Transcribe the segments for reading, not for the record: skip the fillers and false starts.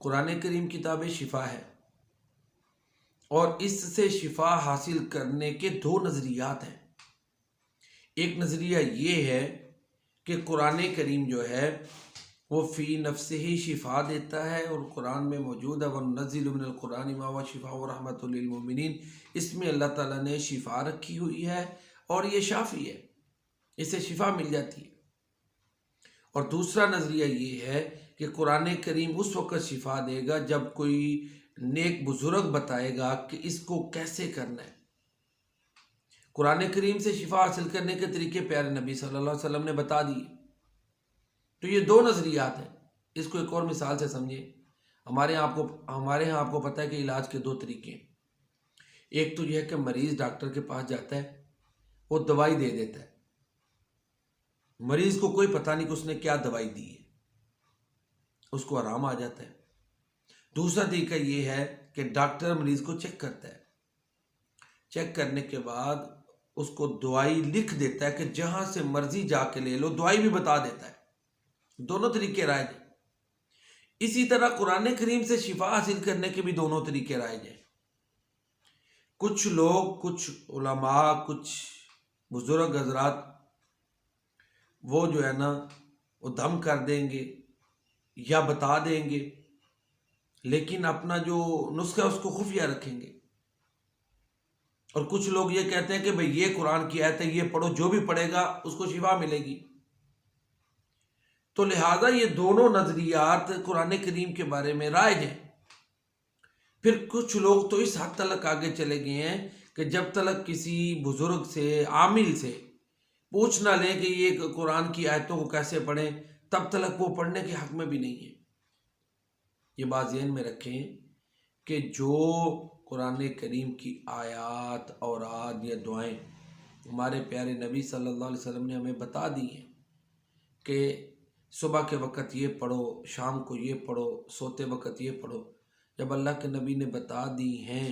कुरान करीम किताब शिफा है और इससे शिफा हासिल करने के दो नज़रियात हैं। एक नज़रिया ये है कि कुरान करीम जो है वो फ़ी नफ्से ही शिफा देता है और कुरान में मौजूद है वनुनज़्ज़िलु मिनल कुरानि मा हुवा शिफ़ाअ व रहमतुल लिल मोमिनीन। इसमें अल्लाह ताला ने शिफा रखी हुई है और ये शाफ़ी है, इससे शिफा मिल जाती है। और दूसरा नज़रिया ये है कि कुरान करीम उस वक़्त शिफा देगा जब कोई नेक बुज़ुर्ग बताएगा कि इसको कैसे करना है। कुरान करीम से शिफा हासिल करने के तरीके प्यारे नबी सल्लल्लाहु अलैहि वसल्लम ने बता दिए। तो ये दो नज़रियात हैं। इसको एक और मिसाल से समझिए। हमारे यहाँ आपको पता है कि इलाज के दो तरीके हैं। एक तो यह है कि मरीज़ डॉक्टर के पास जाता है, वो दवाई दे देता है, मरीज़ को कोई पता नहीं कि उसने क्या दवाई दी है, उसको आराम आ जाता है। दूसरा तरीका ये है कि डॉक्टर मरीज़ को चेक करता है, चेक करने के बाद उसको दवाई लिख देता है कि जहाँ से मर्जी जाके ले लो, दवाई भी बता देता है। दोनों तरीके राइज हैं। इसी तरह कुरान करीम से शिफा हासिल करने के भी दोनों तरीके राइज हैं। कुछ लोग, कुछ उलमा, कुछ बुजुर्ग हजरात वो जो है ना वो दम कर देंगे या बता देंगे, लेकिन अपना जो नुस्खा है उसको खुफिया रखेंगे। और कुछ लोग ये कहते हैं कि भाई ये कुरान की आयत है, ये पढ़ो, जो भी पढ़ेगा उसको शिफा मिलेगी। तो लिहाजा ये दोनों नज़रियात कुरान करीम के बारे में राइज हैं। फिर कुछ लोग तो इस हद तक आगे चले गए हैं कि जब तक किसी बुजुर्ग से, आमिल से पूछ ना लें कि ये कुरान की आयतों को कैसे पढ़ें, तब तक वो पढ़ने के हक में भी नहीं है। ये बात ज़हन में रखें कि जो कुरान करीम की आयात और आद या दुआएं हमारे प्यारे नबी सल्लल्लाहु अलैहि वसल्लम ने हमें बता दी हैं कि सुबह के वक़्त ये पढ़ो, शाम को ये पढ़ो, सोते वक़्त ये पढ़ो, जब अल्लाह के नबी ने बता दी हैं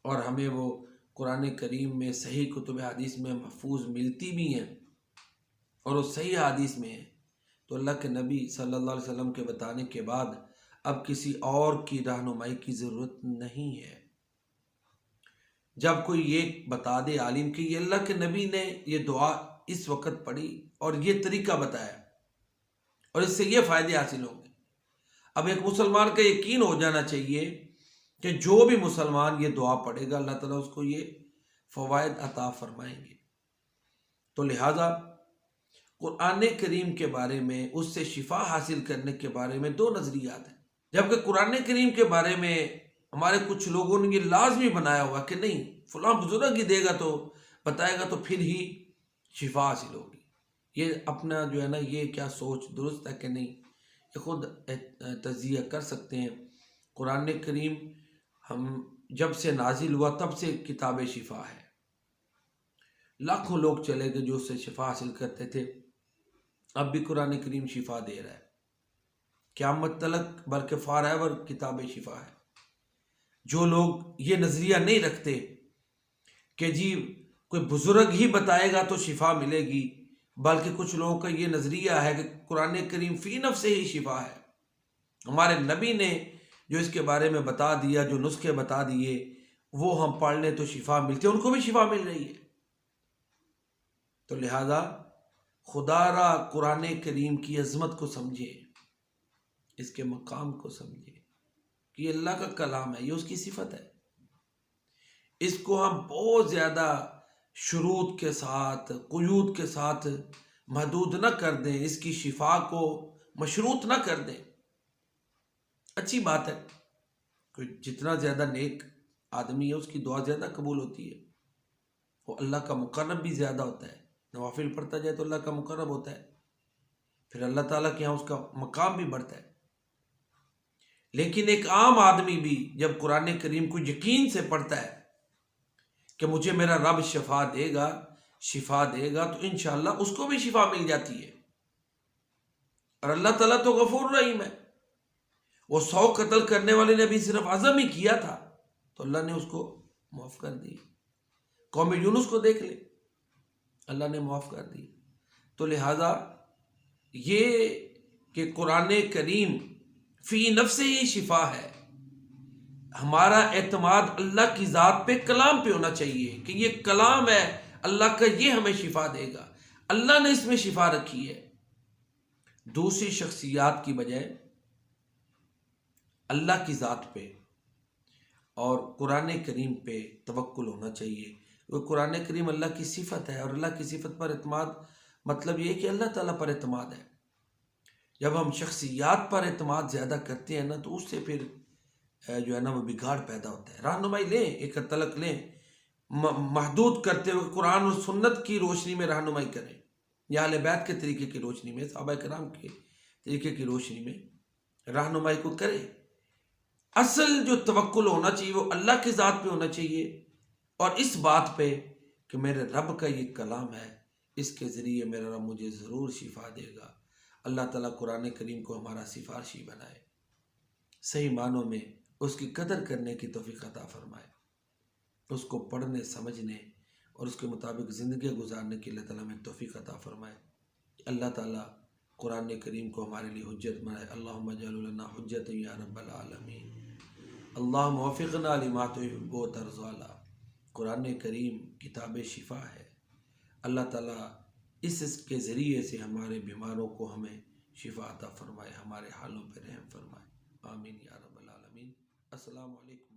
और हमें वो कुरान करीम में सही कुतुब हदीस में महफूज मिलती भी हैं और वो सही हदीस में है, तो अल्लाह के नबी सल्लल्लाहु अलैहि वसल्लम के बताने के बाद अब किसी और की रहनुमाई की ज़रूरत नहीं है। जब कोई ये बता दे आलिम कि ये अल्लाह के नबी ने ये दुआ इस वक़्त पढ़ी और ये तरीका बताया और इससे ये फ़ायदे हासिल होंगे, अब एक मुसलमान का यकीन हो जाना चाहिए कि जो भी मुसलमान ये दुआ पढ़ेगा अल्लाह ताला उसको ये फ़वाइद अता फरमाएंगे। तो लिहाजा कुरान करीम के बारे में, उससे शिफा हासिल करने के बारे में दो नज़रियात हैं। जबकि कुरान करीम के बारे में हमारे कुछ लोगों ने ये लाजमी बनाया हुआ कि नहीं, फलां बुजुर्ग ही देगा तो बताएगा तो फिर ही शिफा हासिल होगी। ये अपना जो है ना, ये क्या सोच दुरुस्त है कि नहीं, ये खुद तज़िया कर सकते हैं। कुरान करीम हम जब से नाजिल हुआ तब से किताब शिफा है। लाखों लोग चले गए जो उससे शिफा हासिल करते थे, अब भी कुरान करीम शिफा दे रहा है। क़यामत तलक बल्कि फॉरएवर किताब शिफा है। जो लोग ये नज़रिया नहीं रखते कि जी कोई बुजुर्ग ही बताएगा तो शिफा मिलेगी, बल्कि कुछ लोगों का ये नज़रिया है कि कुरान करीम फ़ी नफ्से ही शिफा है। हमारे नबी ने जो इसके बारे में बता दिया, जो नुस्खे बता दिए, वो हम पढ़ लें तो शिफा मिलती है, उनको भी शिफा मिल रही है। तो लिहाजा खुदारा कुरान करीम की अज़मत को समझे, इसके मकाम को समझे कि ये अल्लाह का कलाम है, ये उसकी सिफत है। इसको हम बहुत ज़्यादा शुरूत के साथ, क़ुयूद के साथ महदूद न कर दें, इसकी शिफा को मशरूत न कर दें। अच्छी बात है, कोई जितना ज़्यादा नेक आदमी है उसकी दुआ ज़्यादा कबूल होती है, वो अल्लाह का मुकर्रब भी ज़्यादा होता है। नवाफिल पढ़ता जाए तो अल्लाह का मुकर्रब होता है, फिर अल्लाह ताला के यहाँ उसका मकाम भी बढ़ता है। लेकिन एक आम आदमी भी जब कुरान करीम को यकीन से पढ़ता है कि मुझे मेरा रब शिफा देगा, शिफा देगा, तो इंशाअल्लाह उसको भी शिफा मिल जाती है। और अल्लाह ताला तो गफूर रहीम है। वो 100 कत्ल करने वाले ने भी सिर्फ अज़म ही किया था तो अल्लाह ने उसको माफ़ कर दी। कौम यूनुस को देख ले, अल्लाह ने माफ़ कर दी। तो लिहाजा ये कि कुरान करीम फी नफ्से ही शिफा है। हमारा एतमाद अल्लाह की ज़ात पे, कलाम पे होना चाहिए कि ये कलाम है अल्लाह का, ये हमें शिफा देगा, अल्लाह ने इसमें शिफा रखी है। दूसरी शख्सियात की बजाय अल्लाह की ज़ात पे और कुरान करीम पे तवक्कुल होना चाहिए। वो कुरान करीम अल्लाह की सिफत है और अल्लाह की सिफत पर एतमाद मतलब ये है कि अल्लाह ताला पर एतमाद है। जब हम शख्सियात पर एतमाद ज़्यादा करते हैं ना, तो उससे फिर जो है ना वो बिगाड़ पैदा होता है। रहनुमाई लें, एक तलक लें, महदूद करते हुए कुरान और सुन्नत की रोशनी में रहनुमाई करें, या अहले बैत के तरीके की रोशनी में, सहाबा कराम के तरीके की रोशनी में रहनुमाई को करें। असल जो तवक्कुल होना चाहिए वो अल्लाह की ज़ात पे होना चाहिए और इस बात पे कि मेरे रब का ये कलाम है, इसके ज़रिए मेरा रब मुझे ज़रूर शिफा देगा। अल्लाह ताला कुरान करीम को हमारा सिफारशी बनाए, सही मानों में उसकी कदर करने की तौफीक अता फरमाए, उसको पढ़ने समझने और उसके मुताबिक ज़िंदगी गुजारने की अल्लाह ताला में तौफीक अता फरमाए। अल्लाह ताला कुरान करीम को हमारे लिए हुज्जत बनाए। अल्लाहुम्मा जअल लना हुज्जतन या रब्बल आलमीन। अल्लाहुम्मा वफ़िक़ना लिमा तुहिब्बु व तर्ज़ा। कुरान करीम किताब शिफा है। अल्लाह ताला इसके ज़रिए से हमारे बीमारों को हमें शिफा अता फरमाए, हमारे हालों पर रहम फरमाए। आमीन या रब्बल आलमीन। अस्सलामु अलैकुम।